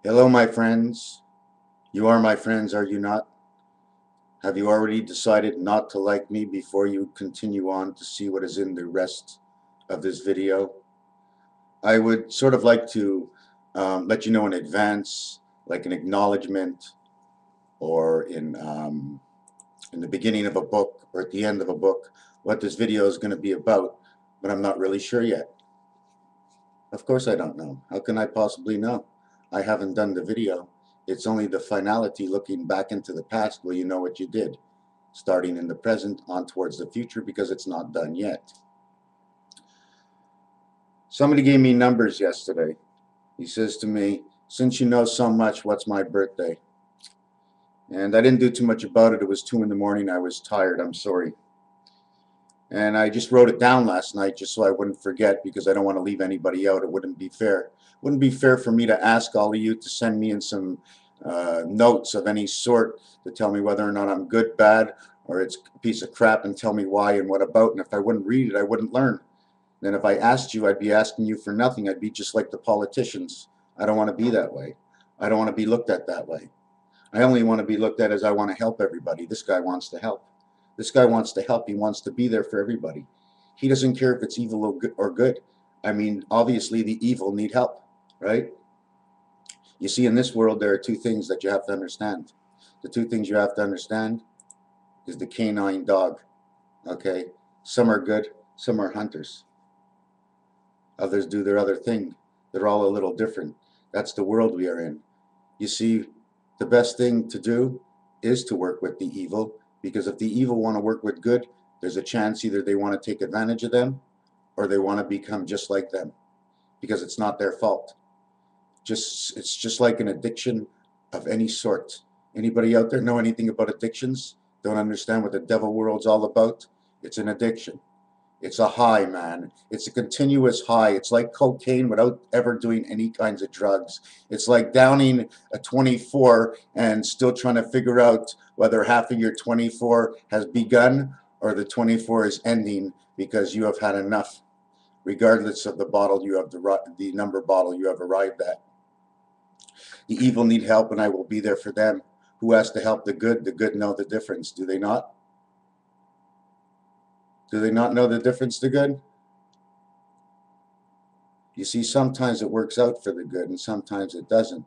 Hello, my friends. You are my friends, are you not? Have you already decided not to like me before you continue on to see what is in the rest of this video? I would sort of like to let you know in advance, like an acknowledgement, or in the beginning of a book or at the end of a book, what this video is going to be about, but I'm not really sure yet. Of course I don't know. How can I possibly know? I haven't done the video. It's only the finality looking back into the past where you know what you did, starting in the present on towards the future because it's not done yet. Somebody gave me numbers yesterday. He says to me, since you know so much, what's my birthday? And I didn't do too much about it. It was 2 in the morning. I was tired. I'm sorry. And I just wrote it down last night just so I wouldn't forget because I don't want to leave anybody out. It wouldn't be fair. It wouldn't be fair for me to ask all of you to send me in some notes of any sort to tell me whether or not I'm good, bad, or it's a piece of crap and tell me why and what about. And if I wouldn't read it, I wouldn't learn. Then if I asked you, I'd be asking you for nothing. I'd be just like the politicians. I don't want to be that way. I don't want to be looked at that way. I only want to be looked at as I want to help everybody. This guy wants to help. This guy wants to help. He wants to be there for everybody. He doesn't care if it's evil or good. I mean, obviously the evil need help, right? You see, in this world, there are two things that you have to understand. The two things you have to understand is the canine dog, okay? Some are good, some are hunters. Others do their other thing. They're all a little different. That's the world we are in. You see, the best thing to do is to work with the evil, because if the evil want to work with good, there's a chance either they want to take advantage of them or they want to become just like them, because it's not their fault. It's just like an addiction of any sort. Anybody out there know anything about addictions? Don't understand what the devil world's all about? It's an addiction. It's a high, man. It's a continuous high. It's like cocaine without ever doing any kinds of drugs. It's like downing a 24 and still trying to figure out whether half of your 24 has begun or the 24 is ending because you have had enough, regardless of the bottle you have, the number bottle you have arrived at. The evil need help, and I will be there for them. Who has to help the good? The good know the difference, do they not? Do they not know the difference, the good? You see, sometimes it works out for the good and sometimes it doesn't.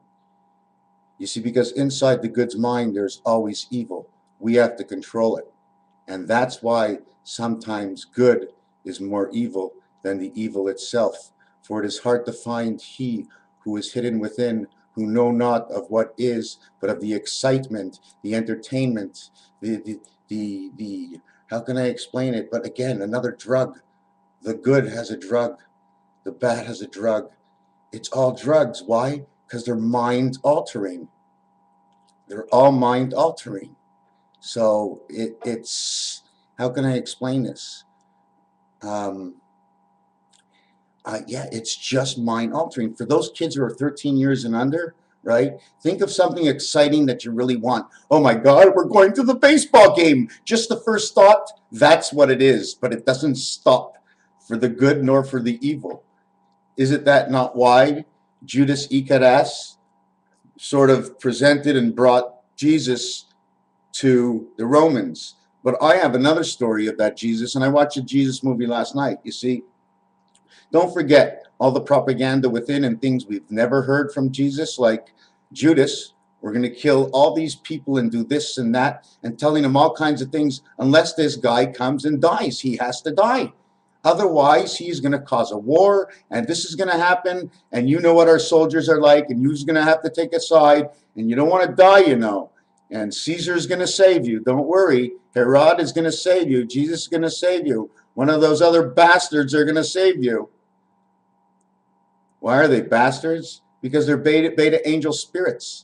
You see, because inside the good's mind, there's always evil. We have to control it. And that's why sometimes good is more evil than the evil itself. For it is hard to find he who is hidden within, who know not of what is, but of the excitement, the entertainment, the how can I explain it? But again, another drug. The good has a drug. The bad has a drug. It's all drugs. Why? Because they're mind altering. They're all mind altering. So it's, how can I explain this? Yeah, it's just mind altering. For those kids who are 13 years and under, right? Think of something exciting that you really want. Oh my God, we're going to the baseball game. Just the first thought, that's what it is. But it doesn't stop for the good nor for the evil. Is it that not why Judas Iscariot sort of presented and brought Jesus to the Romans? But I have another story of that Jesus, and I watched a Jesus movie last night. You see, don't forget all the propaganda within and things we've never heard from Jesus, like Judas. We're going to kill all these people and do this and that, and telling him all kinds of things. Unless this guy comes and dies, he has to die. Otherwise, he's going to cause a war, and this is going to happen, and you know what our soldiers are like, and you're going to have to take a side, and you don't want to die, you know. And Caesar's going to save you. Don't worry. Herod is going to save you. Jesus is going to save you. One of those other bastards are going to save you. Why are they bastards? Because they're beta angel spirits.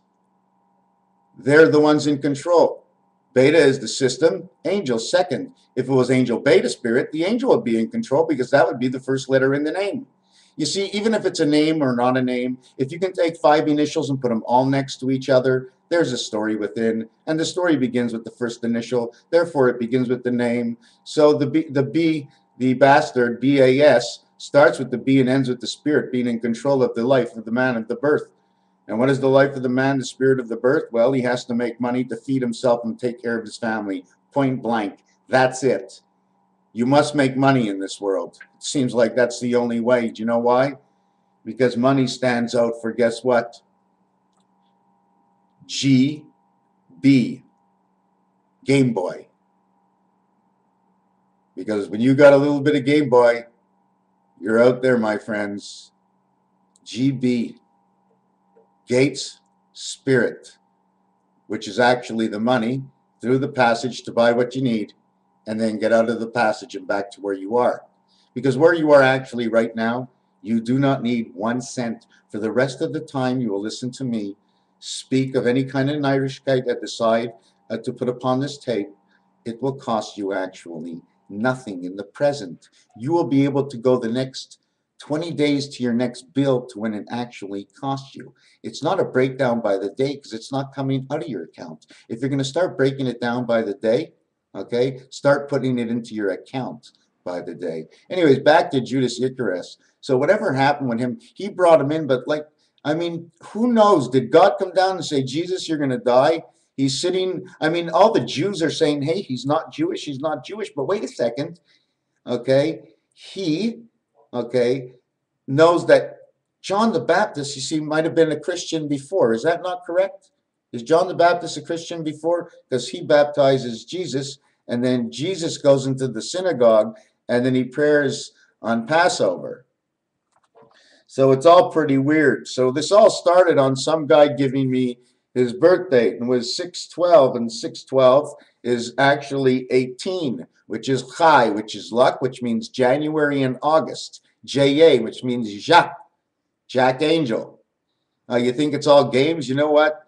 They're the ones in control. Beta is the system, angel second. If it was angel beta spirit, the angel would be in control because that would be the first letter in the name. You see, even if it's a name or not a name, if you can take 5 initials and put them all next to each other, there's a story within, and the story begins with the first initial, therefore it begins with the name. So the B, the bastard, BAS, starts with the B and ends with the spirit being in control of the life of the man of the birth. And what is the life of the man, the spirit of the birth? Well, he has to make money to feed himself and take care of his family. Point blank. That's it. You must make money in this world. It seems like that's the only way. Do you know why? Because money stands out for, guess what? GB. Game Boy. Because when you got a little bit of Game Boy, you're out there, my friends. GB. Gates Spirit, which is actually the money through the passage to buy what you need and then get out of the passage and back to where you are. Because where you are actually right now, you do not need 1 cent. For the rest of the time, you will listen to me speak of any kind of Irishkeit I decide to put upon this tape. It will cost you actually nothing in the present. You will be able to go the next 20 days to your next bill to when it actually costs you. It's not a breakdown by the day because it's not coming out of your account. If you're going to start breaking it down by the day, okay, start putting it into your account by the day. Anyways, back to Judas Icarus. So whatever happened with him, he brought him in, but like, I mean, who knows? Did God come down and say, Jesus, you're going to die? He's sitting, I mean, all the Jews are saying, hey, he's not Jewish, but wait a second, okay? He, okay, knows that John the Baptist, you see, might have been a Christian before. Is that not correct? Is John the Baptist a Christian before? Because he baptizes Jesus, and then Jesus goes into the synagogue, and then he prays on Passover. So it's all pretty weird. So this all started on some guy giving me his birth date, and was 6/12, and 6/12 is actually 18, which is Chai, which is luck, which means January and August. J-A, which means Jacques, Jack Angel. You think it's all games? You know what?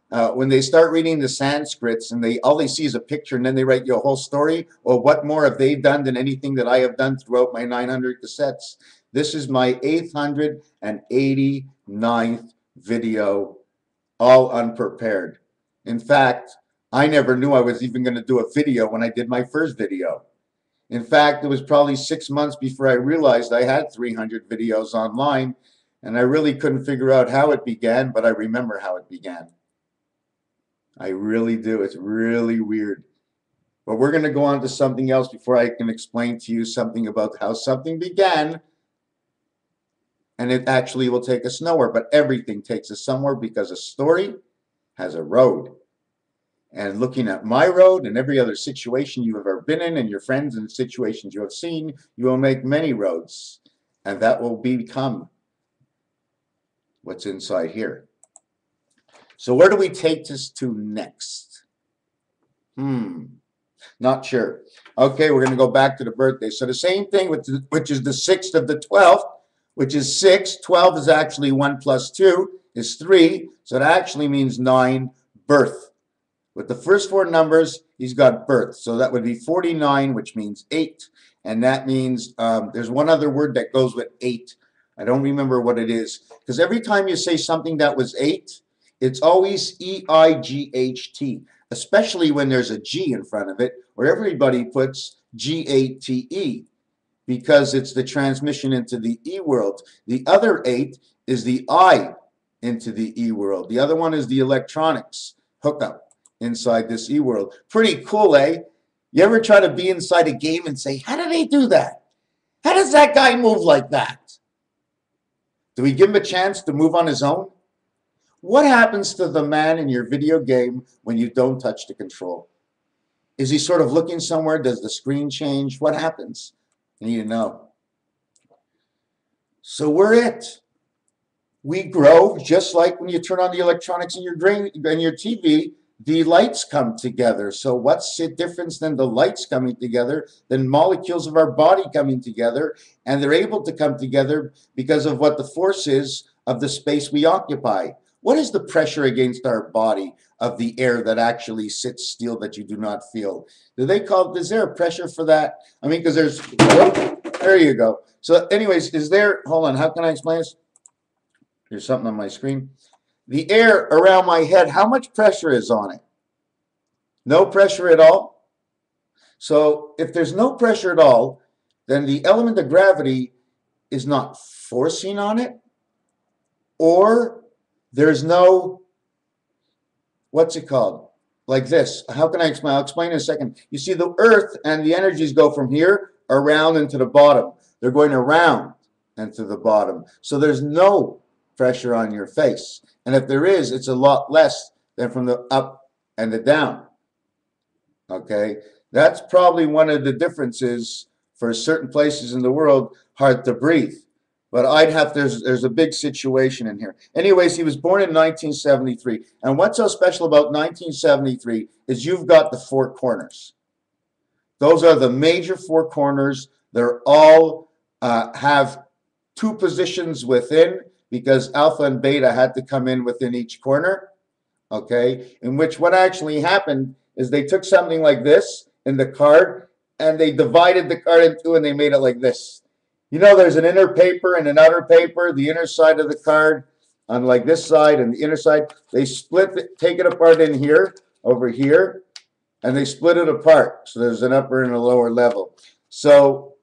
When they start reading the Sanskrits and all they see is a picture and then they write you a whole story, or what more have they done than anything that I have done throughout my 900 cassettes? This is my 889th video, all unprepared. In fact, I never knew I was even going to do a video when I did my first video. In fact, it was probably 6 months before I realized I had 300 videos online, and I really couldn't figure out how it began, but I remember how it began. I really do. It's really weird. But we're going to go on to something else before I can explain to you something about how something began, and it actually will take us nowhere, but everything takes us somewhere because a story has a road. And looking at my road and every other situation you have ever been in and your friends and situations you have seen, you will make many roads. And that will become what's inside here. So where do we take this to next? Not sure. Okay, we're going to go back to the birthday. So the same thing, which is the 6th of the 12th, which is 6. 12 is actually 1 plus 2 is 3. So it actually means 9, birth. With the first 4 numbers, he's got birth. So that would be 49, which means 8. And that means there's one other word that goes with 8. I don't remember what it is. Because every time you say something that was 8, it's always E-I-G-H-T. Especially when there's a G in front of it, where everybody puts G-A-T-E. Because it's the transmission into the E world. The other 8 is the I into the E world. The other one is the electronics hookup inside this E world. Pretty cool, eh? You ever try to be inside a game and say, how do they do that? How does that guy move like that? Do we give him a chance to move on his own? What happens to the man in your video game when you don't touch the control? Is he sort of looking somewhere? Does the screen change? What happens? I need to know. So we're it. We grow just like when you turn on the electronics in your TV, the lights come together. So what's the difference than the lights coming together, than molecules of our body coming together, and they're able to come together because of what the force is of the space we occupy. What is the pressure against our body of the air that actually sits still that you do not feel? Is there a pressure for that? I mean, because there you go. So anyways, hold on, how can I explain this? There's something on my screen. The air around my head, how much pressure is on it? No pressure at all? So if there's no pressure at all, then the element of gravity is not forcing on it, or there's no, what's it called? Like this. How can I explain? I'll explain in a second. You see, the earth and the energies go from here around into the bottom. They're going around and to the bottom. So there's no pressure on your face. And if there is, it's a lot less than from the up and the down. Okay? That's probably one of the differences for certain places in the world, hard to breathe. But there's a big situation in here. Anyways, he was born in 1973. And what's so special about 1973 is you've got the four corners. Those are the major four corners. They're all have two positions within, because alpha and beta had to come in within each corner. Okay, in which what actually happened is they took something like this in the card and they divided the card in two and they made it like this. You know, there's an inner paper and an outer paper. The inner side of the card on like this side and the inner side, they split it, take it apart in here, over here, and they split it apart. So there's an upper and a lower level. So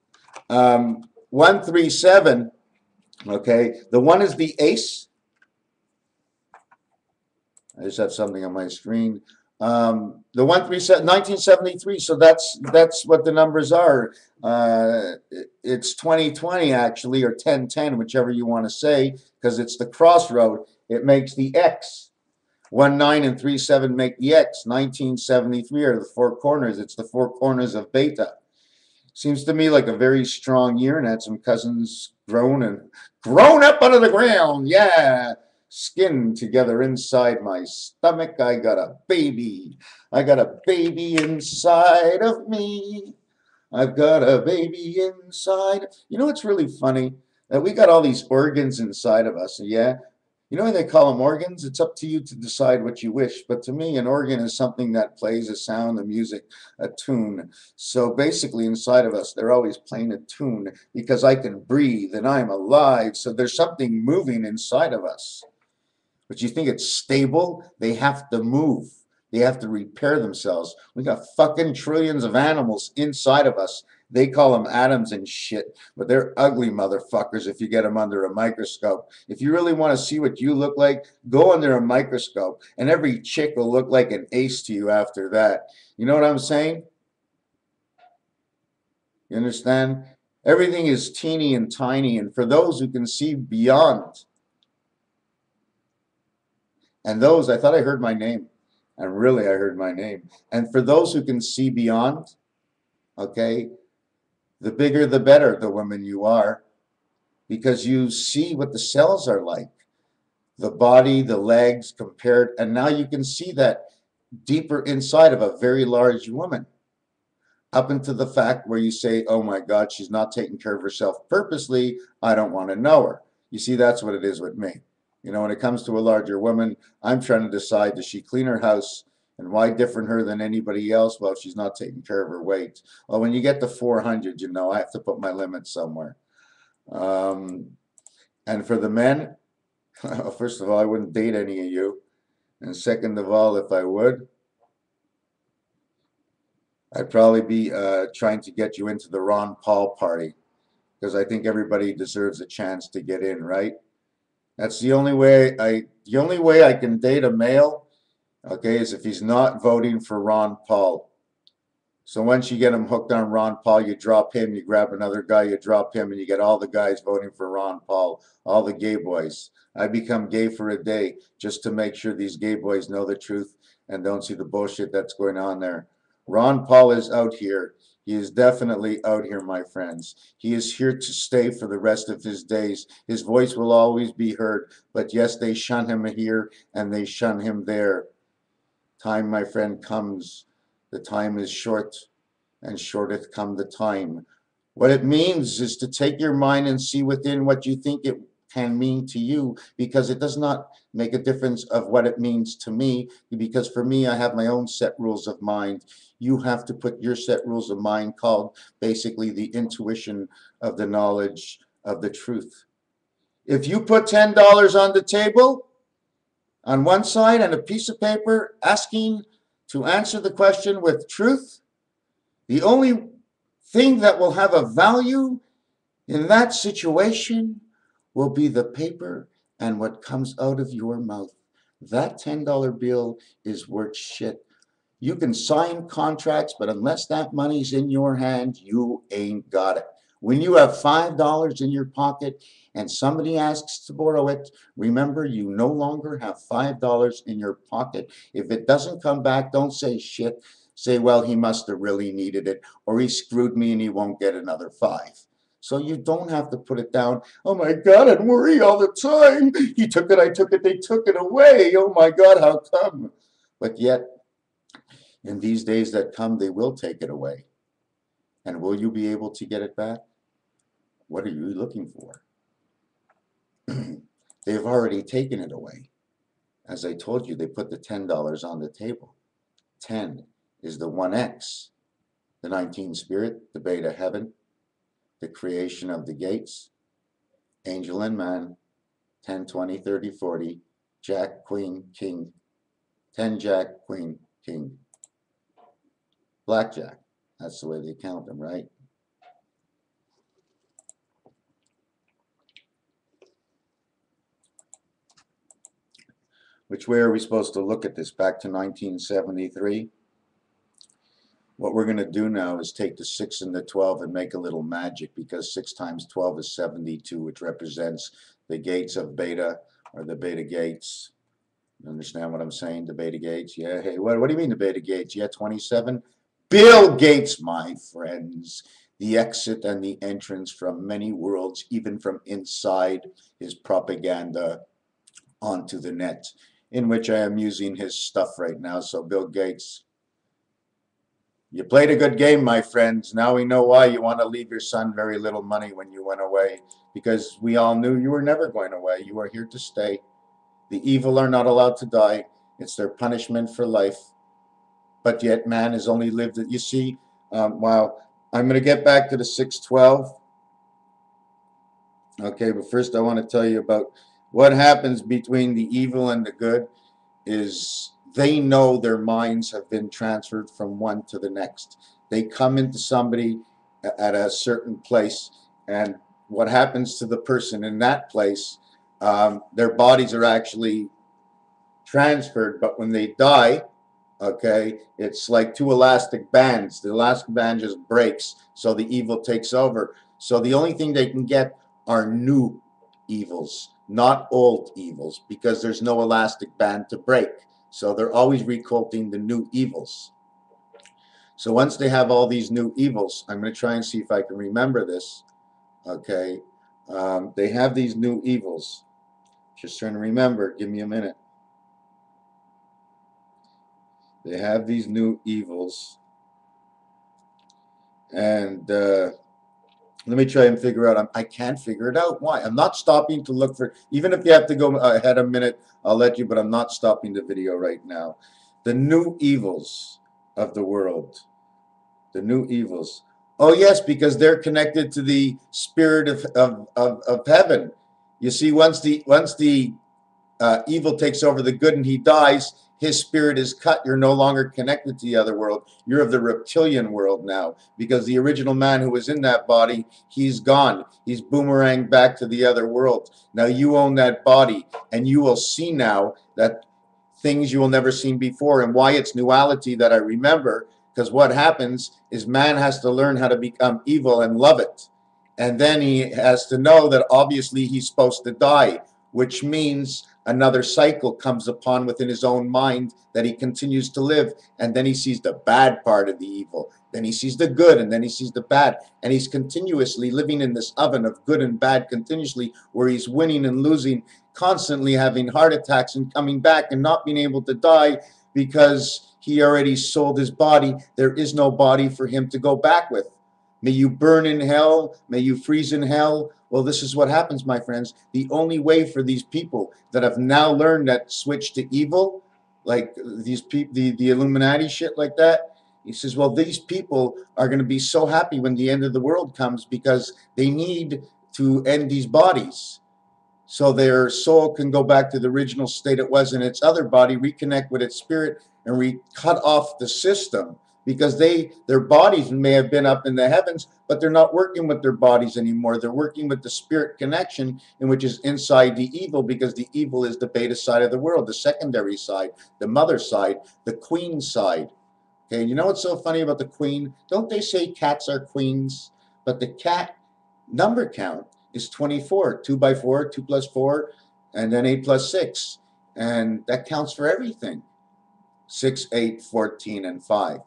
137, okay, the one is the ace. I just have something on my screen. The 137, 1973. So that's what the numbers are. It's 2020 actually, or 1010, whichever you want to say, because it's the crossroad. It makes the X. 19 and 37 make the X. 1973 are the four corners. It's the four corners of beta. Seems to me like a very strong year, and had some cousins grown up out of the ground. Yeah. Skin together inside my stomach. I got a baby. I got a baby inside of me. I've got a baby inside. You know what's really funny? That we got all these organs inside of us. Yeah. You know why they call them organs? It's up to you to decide what you wish. But to me, an organ is something that plays a sound, a music, a tune. So basically inside of us, they're always playing a tune because I can breathe and I'm alive. So there's something moving inside of us. But you think it's stable? They have to move. They have to repair themselves. We got fucking trillions of animals inside of us. They call them atoms and shit, but they're ugly motherfuckers if you get them under a microscope. If you really want to see what you look like, go under a microscope, and every chick will look like an ace to you after that. You know what I'm saying? You understand? Everything is teeny and tiny, and for those who can see beyond, and those, I thought I heard my name. And really, I heard my name. And for those who can see beyond, okay, the bigger the better, the woman you are, because you see what the cells are like. The body, the legs compared, and now you can see that deeper inside of a very large woman. Up into the fact where you say, oh my God, she's not taking care of herself purposely, I don't want to know her. You see, that's what it is with me. You know, when it comes to a larger woman, I'm trying to decide, does she clean her house? And why different her than anybody else? Well, she's not taking care of her weight. Well, when you get to 400, you know, I have to put my limit somewhere. And for the men, first of all, I wouldn't date any of you. And second of all, if I would, I'd probably be trying to get you into the Ron Paul party, because I think everybody deserves a chance to get in, right? That's the only way I can date a male, okay, is if he's not voting for Ron Paul. So once you get him hooked on Ron Paul, you drop him, you grab another guy, you drop him, and you get all the guys voting for Ron Paul, all the gay boys. I become gay for a day just to make sure these gay boys know the truth and don't see the bullshit that's going on there. Ron Paul is out here. He is definitely out here, my friends. He is here to stay for the rest of his days. His voice will always be heard. But yes, they shun him here and they shun him there. Time, my friend, comes. The time is short, and shorteth come the time. What it means is to take your mind and see within what you think it can mean to you, because it does not make a difference of what it means to me, because for me, I have my own set rules of mind. You have to put your set rules of mind, called basically the intuition of the knowledge of the truth. If you put $10 on the table on one side and a piece of paper asking to answer the question with truth, the only thing that will have a value in that situation will be the paper and what comes out of your mouth. That $10 bill is worth shit. You can sign contracts, but unless that money's in your hand, you ain't got it. When you have $5 in your pocket and somebody asks to borrow it, remember you no longer have $5 in your pocket. If it doesn't come back, don't say shit. Say, well, he must have really needed it, or he screwed me and he won't get another five. So you don't have to put it down. Oh my God, I'd worry all the time. He took it, I took it, they took it away. Oh my God, how come? But yet, in these days that come, they will take it away. And will you be able to get it back? What are you looking for? They've already taken it away. As I told you, they put the $10 on the table. 10 is the 1X, the 19 spirit, the beta heaven, the creation of the gates, angel and man, 10, 20, 30, 40, Jack, Queen, King, 10 Jack, Queen, King. Blackjack. That's the way they count them, right? Which way are we supposed to look at this? Back to 1973? What we're going to do now is take the 6 and the 12 and make a little magic, because 6 times 12 is 72, which represents the gates of beta, or the beta gates. You understand what I'm saying? The beta gates? Yeah, hey, what do you mean the beta gates? Yeah, 27? Bill Gates, my friends. The exit and the entrance from many worlds, even from inside his propaganda onto the net, in which I am using his stuff right now. So Bill Gates, you played a good game, my friends. Now we know why you want to leave your son very little money when you went away, because we all knew you were never going away. You are here to stay. The evil are not allowed to die. It's their punishment for life. But yet man has only lived it. You see, wow. I'm going to get back to the 612. Okay, but first I want to tell you about what happens between the evil and the good. Is they know their minds have been transferred from one to the next. They come into somebody at a certain place, and what happens to the person in that place, their bodies are actually transferred, but when they die, okay, it's like two elastic bands. The elastic band just breaks, so the evil takes over. So the only thing they can get are new evils, not old evils, because there's no elastic band to break. So they're always recruiting the new evils. So once they have all these new evils, I'm going to try and see if I can remember this. Okay, they have these new evils. Just trying to remember. Give me a minute. They have these new evils, and let me try and figure out. I can't figure it out. Why? I'm not stopping to look for. Even if you have to go ahead a minute, I'll let you. But I'm not stopping the video right now. The new evils of the world. The new evils. Oh yes, because they're connected to the spirit of heaven. You see, once the evil takes over the good and he dies, his spirit is cut. You're no longer connected to the other world. You're of the reptilian world now, because the original man who was in that body, he's gone. He's boomeranged back to the other world. Now you own that body, and you will see now that things you will never seen before. And why it's duality that I remember, because what happens is man has to learn how to become evil and love it. And then he has to know that obviously he's supposed to die, which means another cycle comes upon within his own mind that he continues to live. And then he sees the bad part of the evil. Then he sees the good, and then he sees the bad. And he's continuously living in this oven of good and bad continuously, where he's winning and losing, constantly having heart attacks and coming back and not being able to die because he already sold his body. There is no body for him to go back with. May you burn in hell. May you freeze in hell. Well, this is what happens, my friends. The only way for these people that have now learned that switch to evil, like these people, the Illuminati shit like that, he says, well, these people are going to be so happy when the end of the world comes, because they need to end these bodies so their soul can go back to the original state it was in its other body, reconnect with its spirit, and cut off the system because their bodies may have been up in the heavens, but they're not working with their bodies anymore. They're working with the spirit connection, in which is inside the evil, because the evil is the beta side of the world, the secondary side, the mother side, the queen side. Okay, you know what's so funny about the queen? Don't they say cats are queens? But the cat number count is 24, 2 by 4, 2 plus 4, and then 8 plus 6. And that counts for everything. 6, 8, 14, and 5.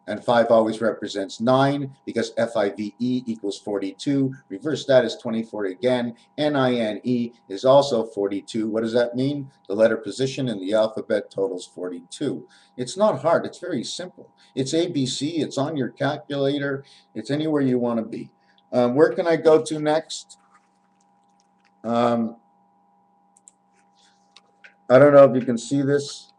And 5 always represents 9, because FIVE equals 42. Reverse that is 24 again. NINE is also 42. What does that mean? The letter position in the alphabet totals 42. It's not hard. It's very simple. It's ABC. It's on your calculator. It's anywhere you want to be. Where can I go to next? I don't know if you can see this.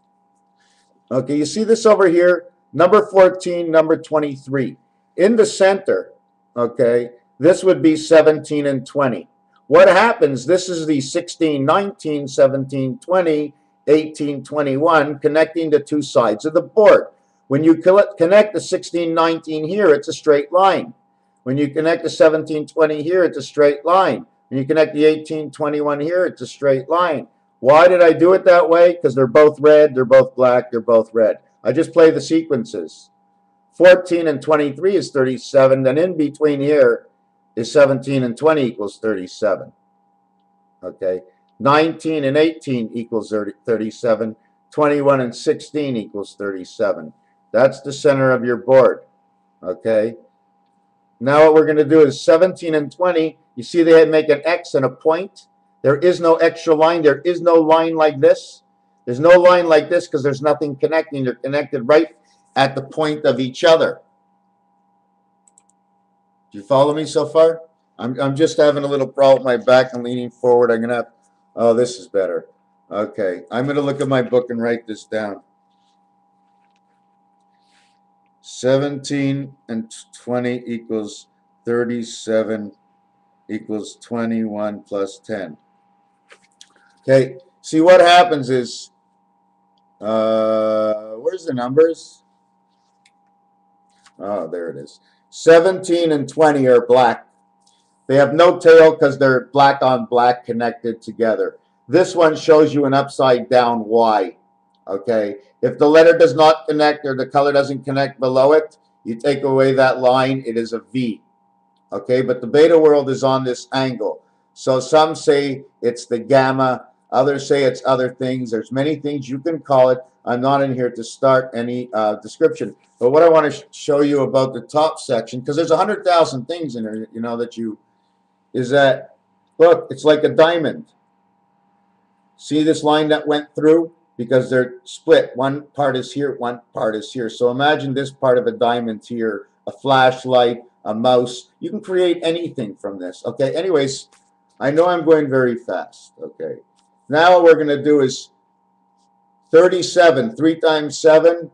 Okay, you see this over here, number 14, number 23. In the center, okay, this would be 17 and 20. What happens, this is the 16, 19, 17, 20, 18, 21, connecting the two sides of the board. When you connect the 16, 19 here, it's a straight line. When you connect the 17, 20 here, it's a straight line. When you connect the 18, 21 here, it's a straight line. Why did I do it that way? Because they're both red, they're both black, they're both red. I just play the sequences. 14 and 23 is 37. Then in between here is 17 and 20 equals 37. Okay. 19 and 18 equals 37. 21 and 16 equals 37. That's the center of your board. Okay. Now what we're going to do is 17 and 20. You see they make an X and a point. There is no extra line. There is no line like this. There's no line like this because there's nothing connecting. They're connected right at the point of each other. Do you follow me so far? I'm just having a little problem with my back and leaning forward. I'm going to have, oh, this is better. Okay, I'm going to look at my book and write this down. 17 and 20 equals 37 equals 21 plus 10. Okay, see what happens is, where's the numbers? Oh, there it is. 17 and 20 are black. They have no tail because they're black on black connected together. This one shows you an upside down Y. Okay, if the letter does not connect or the color doesn't connect below it, you take away that line, it is a V. Okay, but the beta world is on this angle. So some say it's the gamma, others say it's other things. There's many things you can call it. I'm not in here to start any description. But what I want to show you about the top section, because there's 100,000 things in there, you know, is that, look, it's like a diamond. See this line that went through? Because they're split. One part is here, one part is here. So imagine this part of a diamond here, a flashlight, a mouse. You can create anything from this. Okay, anyways, I know I'm going very fast. Okay, now what we're going to do is 37. 3 times 7,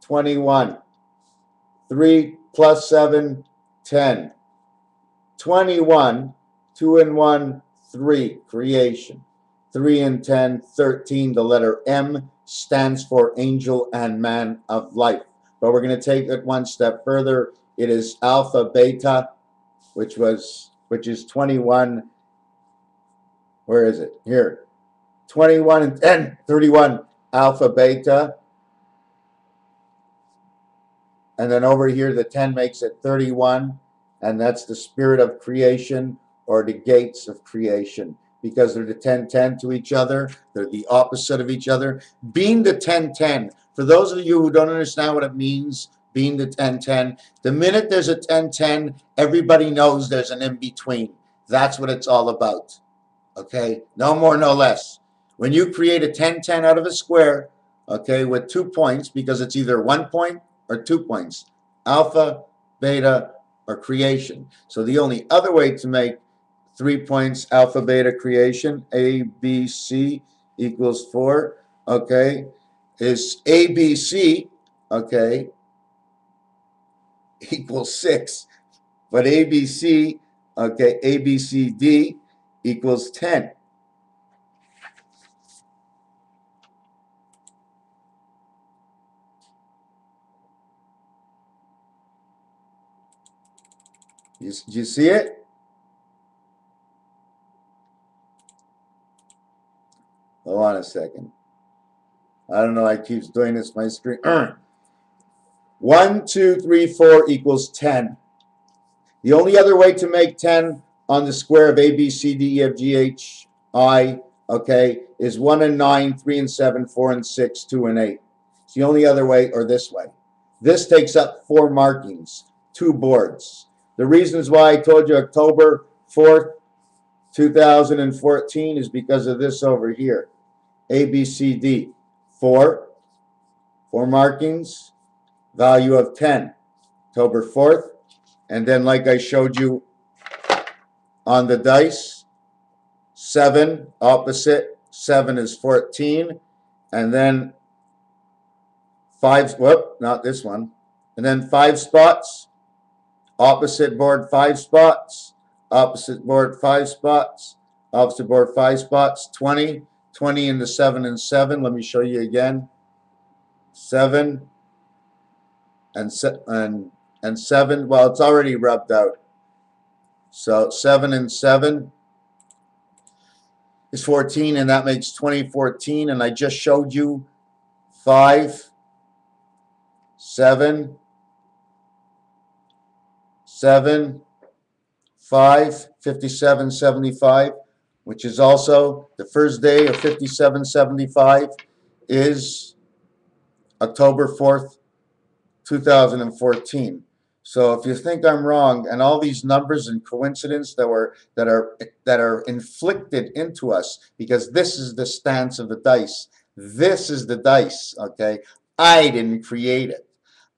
21. 3 plus 7, 10. 21, 2 and 1, 3, creation. 3 and 10, 13. The letter M stands for angel and man of life. But we're going to take it one step further. It is alpha beta, which is 21. Where is it? Here. 21 and 10, 31 alpha beta. And then over here the 10 makes it 31, and that's the spirit of creation, or the gates of creation, because they're the 10-10 to each other. They're the opposite of each other. Being the 10-10, for those of you who don't understand what it means, being the 10-10, the minute there's a 10-10, everybody knows there's an in-between. That's what it's all about. Okay? No more, no less. When you create a 10-10 out of a square, okay, with 2 points, because it's either 1 point or 2 points, alpha, beta, or creation. So the only other way to make 3 points, alpha, beta, creation, A, B, C equals 4, okay, is ABC, okay, equals 6. But ABC, okay, ABCD equals 10. You see it? Hold on a second. I don't know. I keeps doing this. My screen. 1, 2, 3, 4 equals 10. The only other way to make 10 on the square of A, B, C, D, E, F, G, H, I, okay, is 1 and 9, 3 and 7, 4 and 6, 2 and 8. It's the only other way, or this way. This takes up 4 markings, 2 boards. The reasons why I told you October 4th, 2014 is because of this over here. A, B, C, D. 4 markings, value of 10. October 4th. And then like I showed you on the dice, 7, opposite, 7 is 14. And then 5, whoop, not this one. And then 5 spots, opposite board 5 spots, opposite board 5 spots, opposite board 5 spots, 20, 20 in the 7 and 7. Let me show you again. 7 and 7. Well, it's already rubbed out. So 7 and 7 is 14, and that makes 2014. And I just showed you 5, 7, 7, 5, 5775, which is also the first day of 5775 is October 4th, 2014. So if you think I'm wrong, and all these numbers and coincidence that are inflicted into us, because this is the stance of the dice. This is the dice, okay? I didn't create it.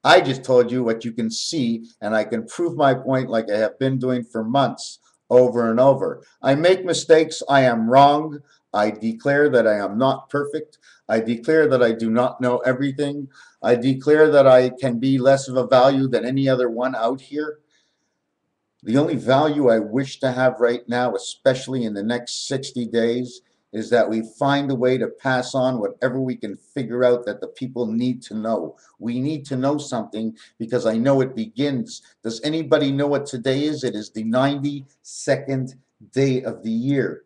I just told you what you can see, and I can prove my point like I have been doing for months, over and over. I make mistakes. I am wrong. I declare that I am not perfect. I declare that I do not know everything. I declare that I can be less of a value than any other one out here. The only value I wish to have right now, especially in the next 60 days, is that we find a way to pass on whatever we can figure out that the people need to know. We need to know something because I know it begins. Does anybody know what today is? It is the 92nd day of the year.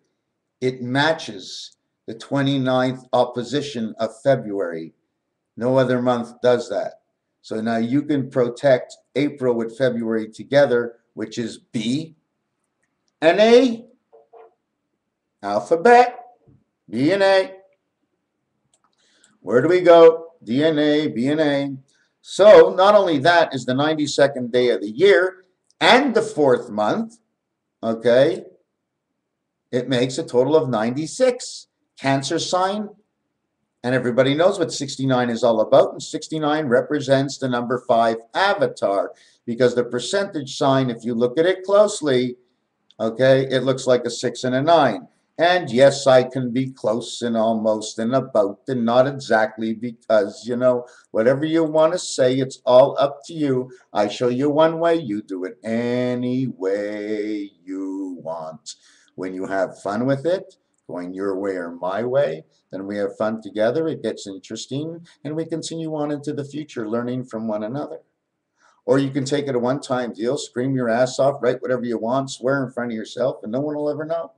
It matches the 29th opposition of February. No other month does that. So now you can protect April with February together, which is B and A, alphabet, B and A. Where do we go? D and A, B and A. So not only that is the 92nd day of the year and the 4th month, okay, it makes a total of 96. Cancer sign, and everybody knows what 69 is all about, and 69 represents the number 5 avatar, because the percentage sign, if you look at it closely, okay, it looks like a 6 and a 9. And yes, I can be close and almost and about and not exactly, because, you know, whatever you want to say, it's all up to you. I show you one way, you do it any way you want. When you have fun with it, going your way or my way, then we have fun together, it gets interesting, and we continue on into the future learning from one another. Or you can take it a one-time deal, scream your ass off, write whatever you want, swear in front of yourself, and no one will ever know.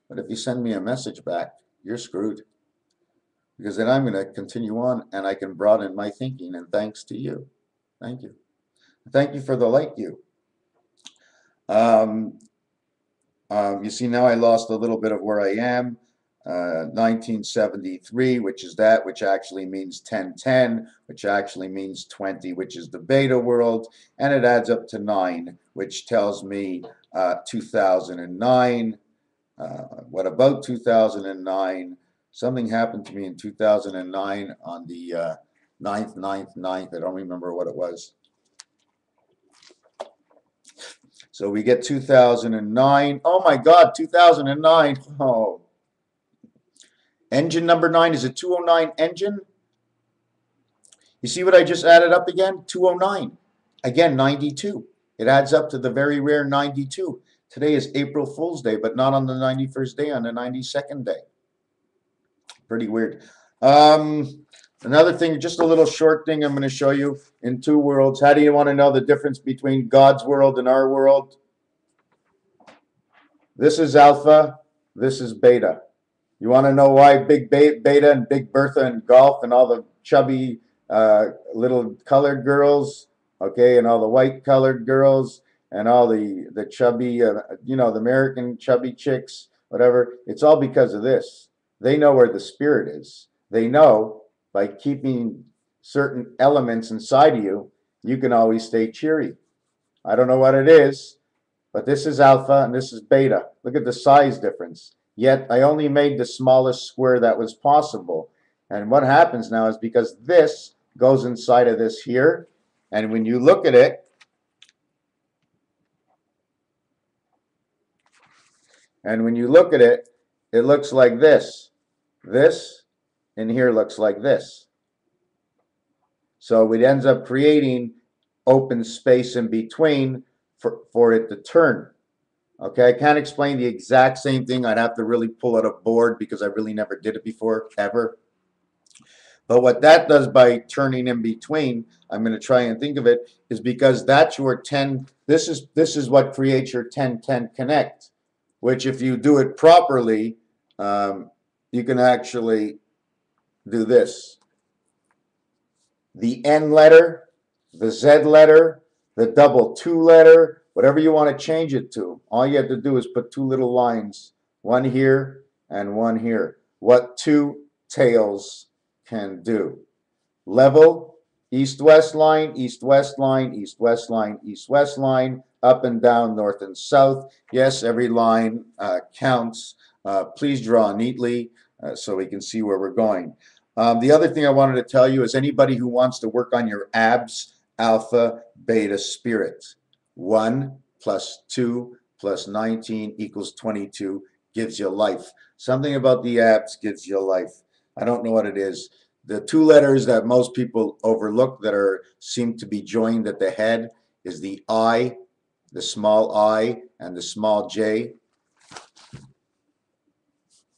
But if you send me a message back, you're screwed. Because then I'm going to continue on, and I can broaden my thinking, and thanks to you. Thank you. Thank you for the like you. You see, now I lost a little bit of where I am. 1973, which is that, which actually means 1010, which actually means 20, which is the beta world, and it adds up to 9, which tells me 2009. What about 2009? Something happened to me in 2009 on the 9th. I don't remember what it was. So we get 2009. Oh my God, 2009. Oh. Engine number 9 is a 209 engine. You see what I just added up again? 209. Again, 92. It adds up to the very rare 92. Today is April Fool's Day, but not on the 91st day, on the 92nd day. Pretty weird. Another thing, just a little short thing I'm going to show you in two worlds. How do you want to know the difference between God's world and our world? This is alpha, this is beta. You want to know why Big Beta and Big Bertha and golf and all the chubby little colored girls, okay, and all the white colored girls and all the chubby, you know, the American chubby chicks, whatever. It's all because of this. They know where the spirit is. They know by keeping certain elements inside of you, you can always stay cheery. I don't know what it is, but this is alpha and this is beta. Look at the size difference. Yet I only made the smallest square that was possible. And what happens now is because this goes inside of this here, and when you look at it, it looks like this. This in here looks like this. So it ends up creating open space in between for it to turn. Okay, I can't explain the exact same thing. I'd have to really pull out a board because I really never did it before, ever. But what that does by turning in between, I'm going to try and think of it, is because that's your 10, this is what creates your 10-10 connect, which if you do it properly, you can actually do this. The N letter, the Z letter, the double 2 letter, whatever you want to change it to. All you have to do is put two little lines, one here and one here. What two tails can do. Level, east-west line, east-west line, east-west line, east-west line, up and down, north and south. Yes, every line counts. Please draw neatly so we can see where we're going. The other thing I wanted to tell you is anybody who wants to work on your abs, alpha, beta spirit. 1 plus 2 plus 19 equals 22 gives you life. Something about the abs gives you life. I don't know what it is. The two letters that most people overlook that seem to be joined at the head is the I, the small I, and the small j.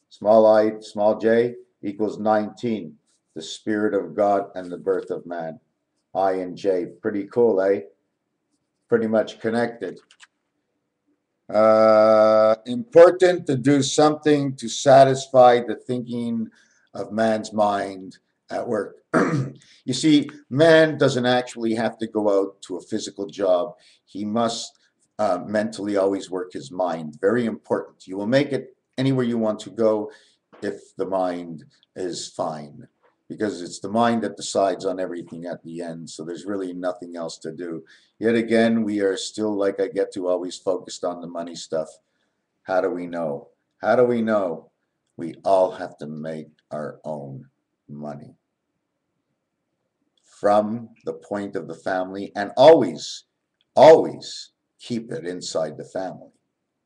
Small I, small j equals 19. The Spirit of God and the birth of man. I and J. Pretty cool, eh? Pretty much connected. Important to do something to satisfy the thinking of man's mind at work. You see, man doesn't actually have to go out to a physical job. He must mentally always work his mind. Very important. You will make it anywhere you want to go if the mind is fine, because it's the mind that decides on everything at the end. So there's really nothing else to do. Yet again, we are still, like I get to, always focused on the money stuff. How do we know? How do we know? We all have to make our own money from the point of the family, and always, always keep it inside the family.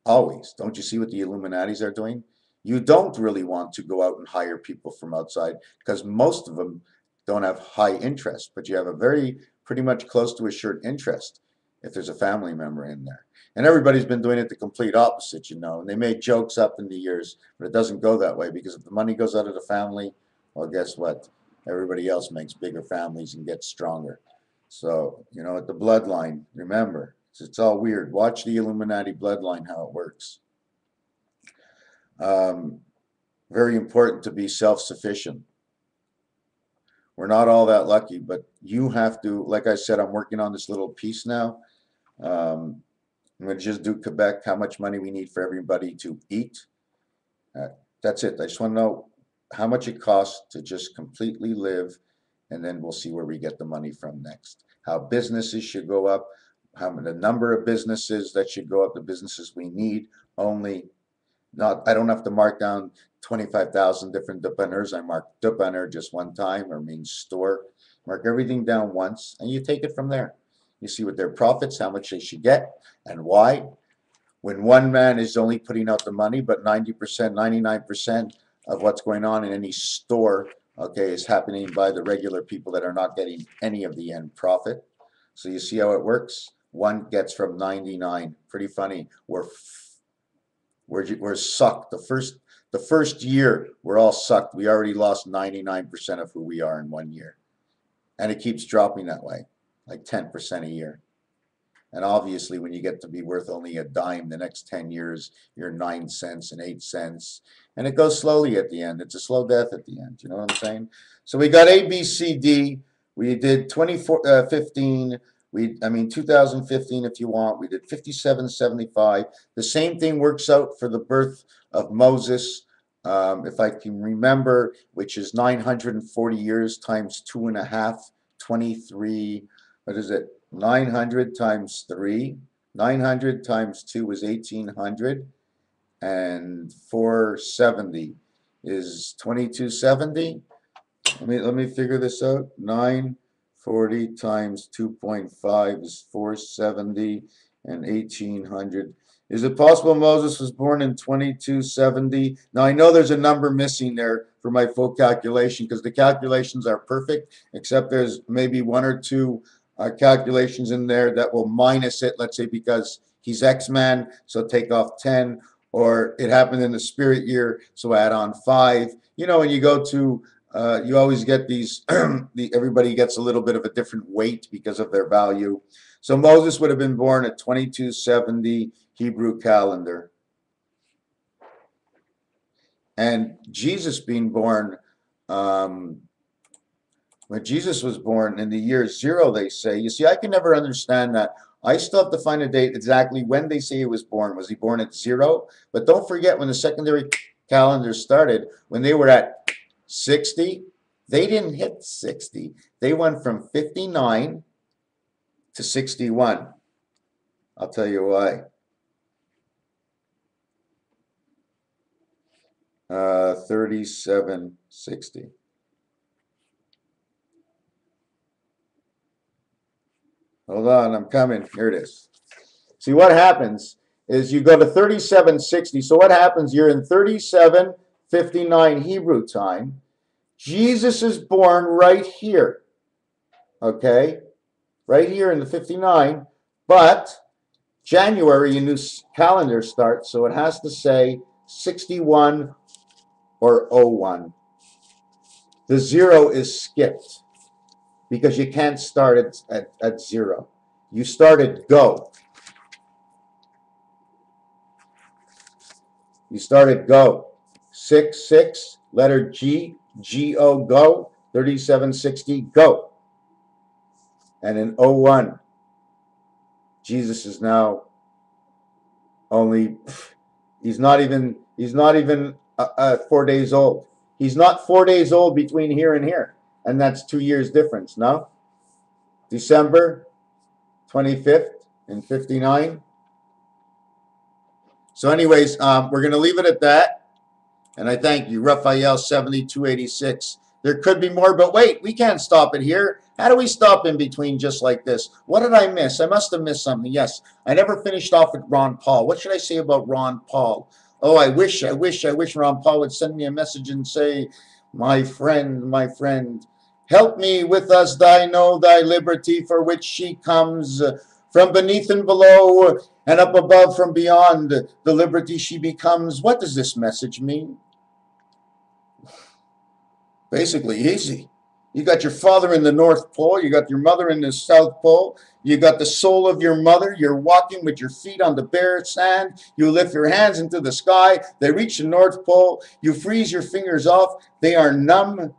Always. Don't you see what the Illuminatis are doing? You don't really want to go out and hire people from outside because most of them don't have high interest, but you have a very pretty much close to assured interest if there's a family member in there. And everybody's been doing it the complete opposite, you know. And they made jokes up in the years, but it doesn't go that way, because if the money goes out of the family, well, guess what? Everybody else makes bigger families and gets stronger. So, you know, at the bloodline, remember, it's all weird. Watch the Illuminati bloodline, how it works. Very important to be self-sufficient. We're not all that lucky, but you have to, like I said, I'm working on this little piece now. I'm going to just do Quebec, how much money we need for everybody to eat. That's it. I just want to know how much it costs to just completely live, and then we'll see where we get the money from next. How businesses should go up, the number of businesses that should go up, the businesses we need only. Not, I don't have to mark down 25,000 different dépanneurs. I mark dépanneur just one time, or means store. Mark everything down once, and you take it from there. You see what their profits, how much they should get, and why. When one man is only putting out the money, but 90%, 99% of what's going on in any store, okay, is happening by the regular people that are not getting any of the end profit. So you see how it works? One gets from 99. Pretty funny. We're sucked. The first year, we're all sucked. We already lost 99% of who we are in 1 year. And it keeps dropping that way, like 10% a year. And obviously, when you get to be worth only a dime, the next 10 years, you're 9 cents and 8 cents. And it goes slowly at the end. It's a slow death at the end. You know what I'm saying? So we got A, B, C, D. We did 2015. 2015 if you want. We did 5775. The same thing works out for the birth of Moses, if I can remember, which is 940 years times 2.5, 23. What is it? 900 times 3. 900 times 2 is 1800. And 470 is 2270. Let me figure this out. 940 times 2.5 is 470 and 1800. Is it possible Moses was born in 2270? Now, I know there's a number missing there for my full calculation because the calculations are perfect, except there's maybe 1 or 2 calculations in there that will minus it, let's say because he's X-Man, so take off 10, or it happened in the spirit year, so add on 5. You know, when you go to, you always get these, everybody gets a little bit of a different weight because of their value. So Moses would have been born at 2270 Hebrew calendar. And Jesus being born, when Jesus was born in the year 0, they say. You see, I can never understand that. I still have to find a date exactly when they say he was born. Was he born at 0? But don't forget, when the secondary calendar started, when they were at 60, they didn't hit 60. They went from 59 to 61. I'll tell you why. 3760. Hold on, I'm coming. Here it is. See, what happens is you go to 3760. So what happens? You're in 3759 Hebrew time. Jesus is born right here. Okay? Right here in the 59. But January, a new calendar starts, so it has to say 61 or 01. The 0 is skipped because you can't start at 0. You start at go. You start at go. 66, letter G, G-O, go. 3760, go. And in 01, Jesus is now only, he's not even 4 days old. He's not 4 days old between here and here. And that's 2 years difference, no? December 25th in 59. So anyways, we're going to leave it at that. And I thank you, Raphael 7286. There could be more, but wait, we can't stop it here. How do we stop in between just like this? What did I miss? I must have missed something. Yes, I never finished off with Ron Paul. What should I say about Ron Paul? Oh, I wish Ron Paul would send me a message and say, my friend, help me with us, thy liberty, for which she comes from beneath and below, and up above from beyond, the liberty she becomes. What does this message mean? Basically easy. You got your father in the North Pole, you got your mother in the South Pole, you got the soul of your mother, you're walking with your feet on the bare sand, you lift your hands into the sky, they reach the North Pole, you freeze your fingers off, they are numb,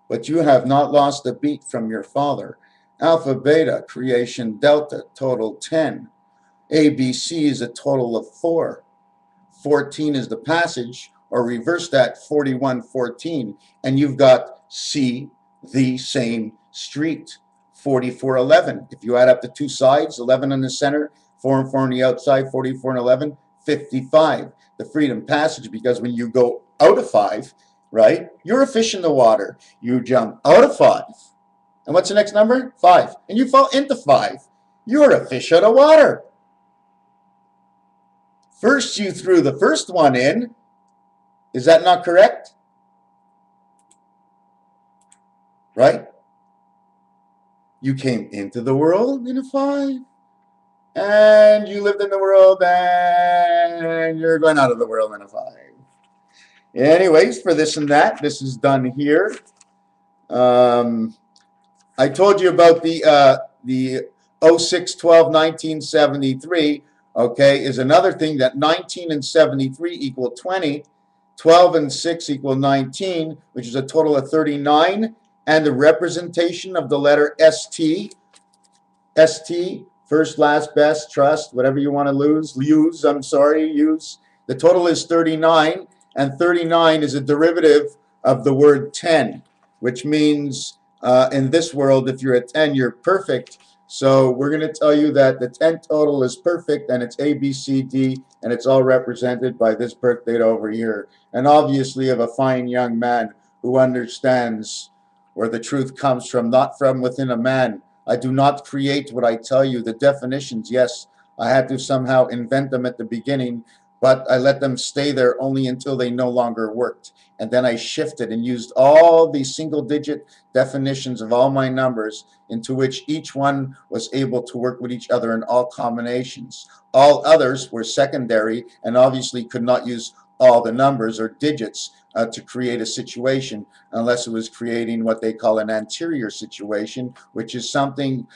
but you have not lost a beat from your father. Alpha, beta, creation, delta, total 10. ABC is a total of 4. 14 is the passage, or reverse that, 4114, and you've got C, the same street, 4411. If you add up the two sides, 11 in the center, 4 and 4 on the outside, 44 and 11, 55. The freedom passage, because when you go out of 5, right, you're a fish in the water. You jump out of 5. And what's the next number? 5. And you fall into 5. You're a fish out of water. First, you threw the first one in. Is that not correct? Right? You came into the world in a 5. And you lived in the world, and you're going out of the world in a 5. Anyways, for this and that, this is done here. Um, I told you about the 06/12/1973. Okay, is another thing that 19 and 73 equal 20, 12 and 6 equal 19, which is a total of 39, and the representation of the letter ST, first, last, best, trust, whatever you want to use. The total is 39, and 39 is a derivative of the word 10, which means in this world, if you're a 10, you're perfect. So we're going to tell you that the 10 total is perfect, and it's A, B, C, D, and it's all represented by this birth date over here. And obviously of a fine young man who understands where the truth comes from, not from within a man. I do not create what I tell you. The definitions, yes, I had to somehow invent them at the beginning, but I let them stay there only until they no longer worked. And then I shifted and used all these single-digit definitions of all my numbers, into which each one was able to work with each other in all combinations. All others were secondary and obviously could not use all the numbers or digits to create a situation, unless it was creating what they call an anterior situation, which is something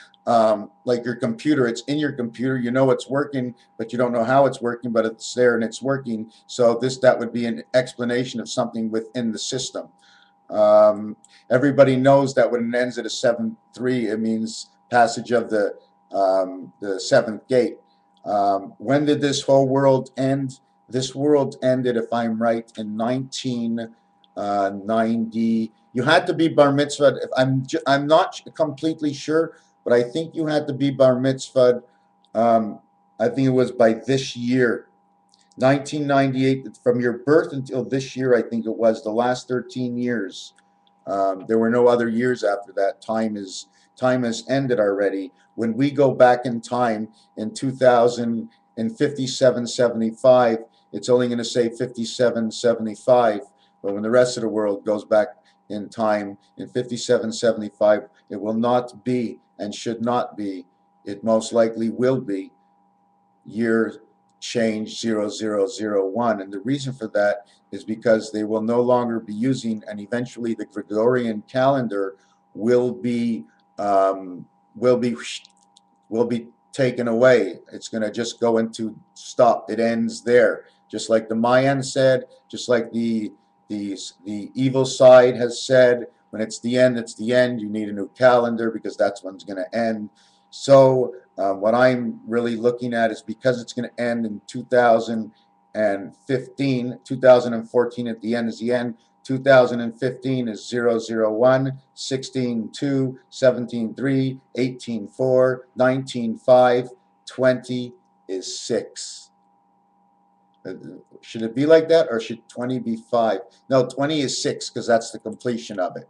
like your computer. It's in your computer, you know it's working, but you don't know how it's working, but it's there and it's working. So that would be an explanation of something within the system. Everybody knows that when it ends at a 7-3, it means passage of the seventh gate. When did this whole world end? This world ended, if I'm right, in 1990. You had to be bar mitzvahed. I'm not completely sure, but I think you had to be bar mitzvahed. I think it was by this year, 1998. From your birth until this year, I think it was the last 13 years. There were no other years after that. Time has ended already. When we go back in time in 2057-75, it's only going to say 57-75. But when the rest of the world goes back in time in 57-75, it will not be and should not be. It most likely will be year change 0001. And the reason for that is because they will no longer be using, and eventually the Gregorian calendar will be um, will be will be taken away. It's going to just go into stop. It ends there. Just like the Mayan said, just like the evil side has said, when it's the end, it's the end. You need a new calendar because that's when it's going to end. So what I'm really looking at is, because it's going to end in 2015, 2014 at the end is the end. 2015 is 001, 16-2, 17-3, 18-4, 19-5, 20 is 6. Should it be like that, or should 20 be 5? No, 20 is 6 because that's the completion of it.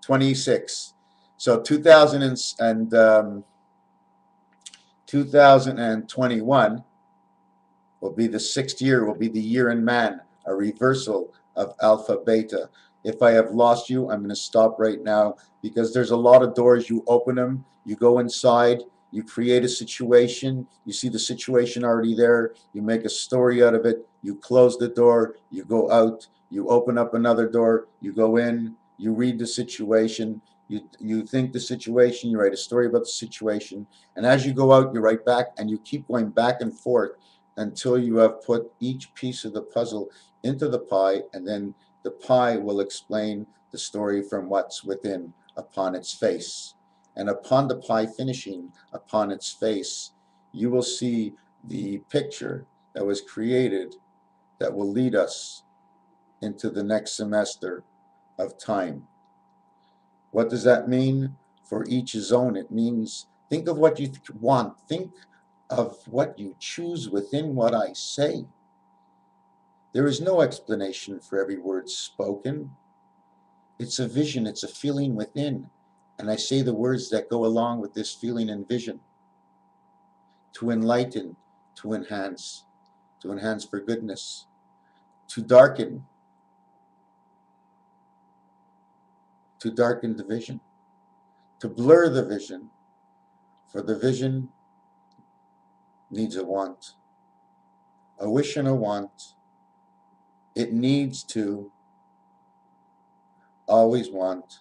26. So 2021 will be the 6th year, will be the year in man, a reversal of alpha beta. If I have lost you, I'm going to stop right now, because there's a lot of doors. You open them, you go inside, you create a situation, you see the situation already there, you make a story out of it, you close the door, you go out, you open up another door, you go in, you read the situation, you think the situation, you write a story about the situation, and as you go out, you write back, and you keep going back and forth until you have put each piece of the puzzle into the pie, and then the pie will explain the story from what's within upon its face. And upon the pie finishing upon its face, you will see the picture that was created that will lead us into the next semester of time. What does that mean? For each his own. It means, think of what you want. Think of what you choose within what I say. There is no explanation for every word spoken. It's a vision, it's a feeling within. And I say the words that go along with this feeling and vision, to enlighten, to enhance for goodness, to darken the vision, to blur the vision, for the vision needs a want. A wish and a want It needs to always want.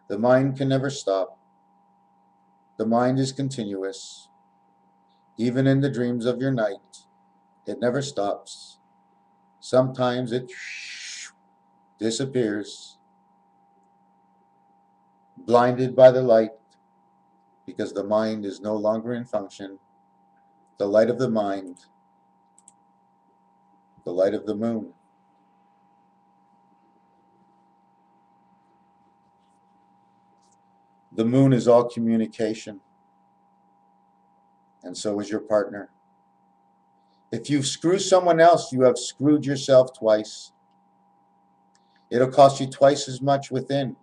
The mind can never stop. The mind is continuous. Even in the dreams of your night, it never stops. Sometimes it disappears, blinded by the light, because the mind is no longer in function. The light of the mind, the light of the moon. The moon is all communication, and so is your partner. If you screw someone else, you have screwed yourself twice. It'll cost you twice as much within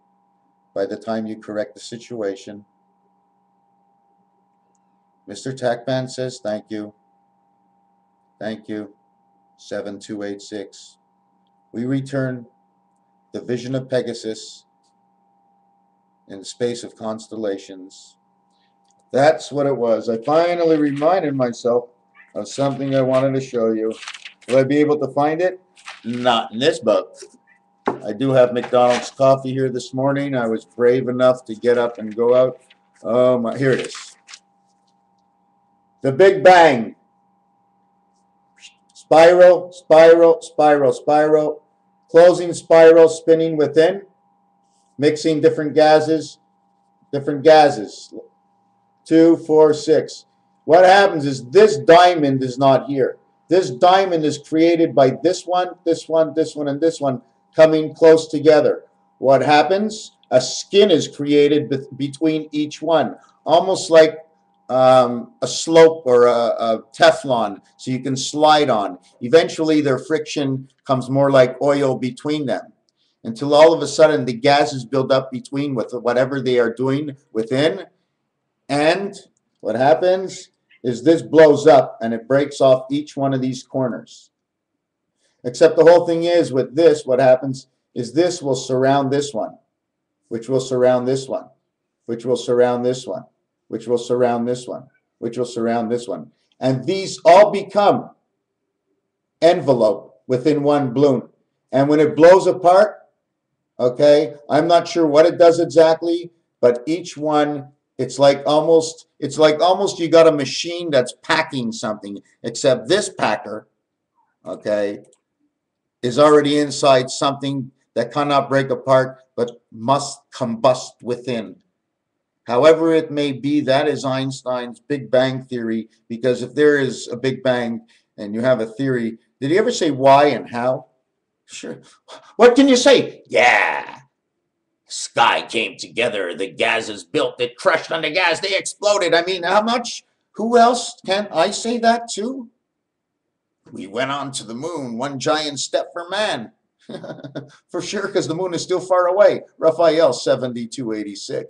by the time you correct the situation. MrTacpans says thank you. Thank you. 7286. We return the vision of Pegasus in the space of constellations. That's what it was. I finally reminded myself of something I wanted to show you. Will I be able to find it? Not in this book. I do have McDonald's coffee here this morning. I was brave enough to get up and go out. Here it is. The Big Bang. Spiral, spiral, spiral, spiral. Closing spiral, spinning within. Mixing different gases. 2, 4, 6. What happens is this diamond is not here. This diamond is created by this one, this one, this one, and this one coming close together. What happens? A skin is created between each one, almost like a slope or a Teflon, so you can slide on. Eventually, their friction comes more like oil between them, until all of a sudden the gases build up between with whatever they are doing within. And what happens is this blows up and it breaks off each one of these corners. Except the whole thing is with this, what happens is this will surround this one, which will surround this one, which will surround this one, which will surround this one, which will surround this one. And these all become envelope within one balloon. And when it blows apart, okay, I'm not sure what it does exactly, but each one, it's like almost you got a machine that's packing something, except this packer, okay, is already inside something that cannot break apart but must combust within. However it may be, that is Einstein's Big Bang theory, because if there is a Big Bang and you have a theory, did he ever say why and how? Sure. What can you say? Yeah. Sky came together, the gases built, it crushed on the gas, they exploded. I mean, how much? Who else can I say that to? We went on to the moon, one giant step for man. For sure, because the moon is still far away. Raphael 7286.